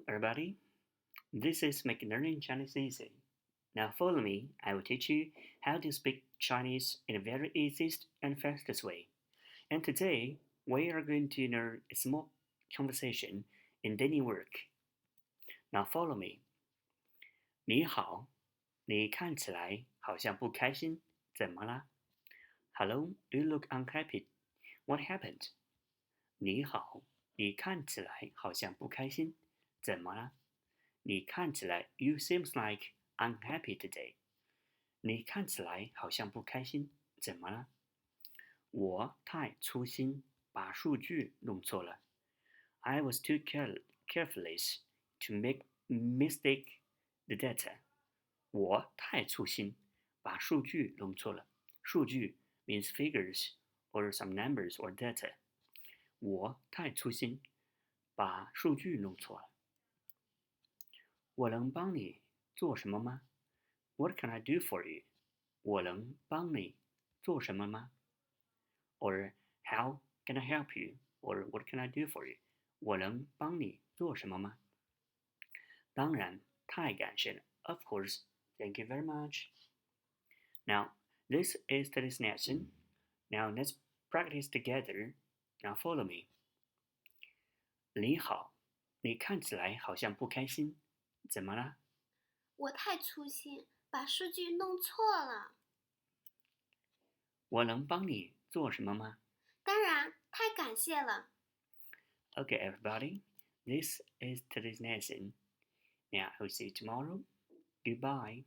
everybody. This is Mandarin Chinese easy. Now follow me. I will teach you how to speak Chinese in a very easiest and fastest way. And today we are going to learn a small conversation in daily work. Now follow me. 你好，你看起来好像不开心，怎么了？ Hello, you look unhappy. What happened? 你好，你看起来好像不开心，怎么了？你看起来 You seems like unhappy today. 你看起来好像不开心，怎么了？我太粗心，把数据弄错了。I was too careless to make mistake the data. 我太粗心，把数据弄错了。数据 means figures or some numbers or data. 我太粗心，把数据弄错了。我能帮你做什么吗？ What can I do for you? 我能帮你做什么吗？ Or how can I help you? Or what can I do for you? 我能帮你做什么吗？当然，太感谢了。Of course, thank you very much. Now, this is today's lesson. Now let's practice together. Now follow me. 你好，你看起来好像不开心，怎么了？我太粗心，把数据弄错了。我能帮你做什么吗？当然，太感谢了。 Okay, everybody, this is today's lesson. Now, I will see you tomorrow. Goodbye.